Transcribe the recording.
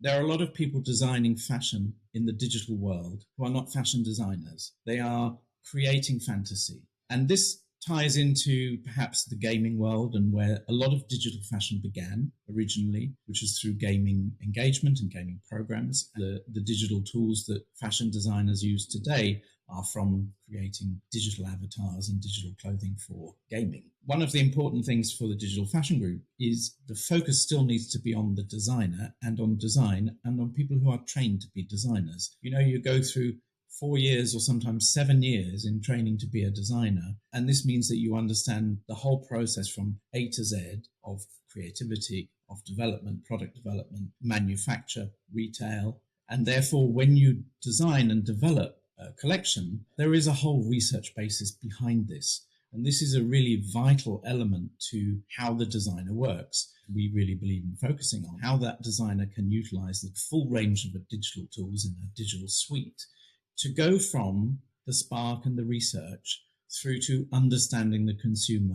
There are a lot of people designing fashion in the digital world who are not fashion designers. They are creating fantasy. And this ties into perhaps the gaming world and where a lot of digital fashion began originally, which was through gaming engagement and gaming programs. The digital tools that fashion designers use today are from creating digital avatars and digital clothing for gaming. One of the important things for the Digital Fashion Group is the focus still needs to be on the designer and on design and on people who are trained to be designers. You know, you go through 4 years or sometimes 7 years in training to be a designer. And this means that you understand the whole process from A to Z of creativity, of development, product development, manufacture, retail. And therefore, when you design and develop a collection, there is a whole research basis behind this. And this is a really vital element to how the designer works. We really believe in focusing on how that designer can utilize the full range of the digital tools in a digital suite to go from the spark and the research through to understanding the consumer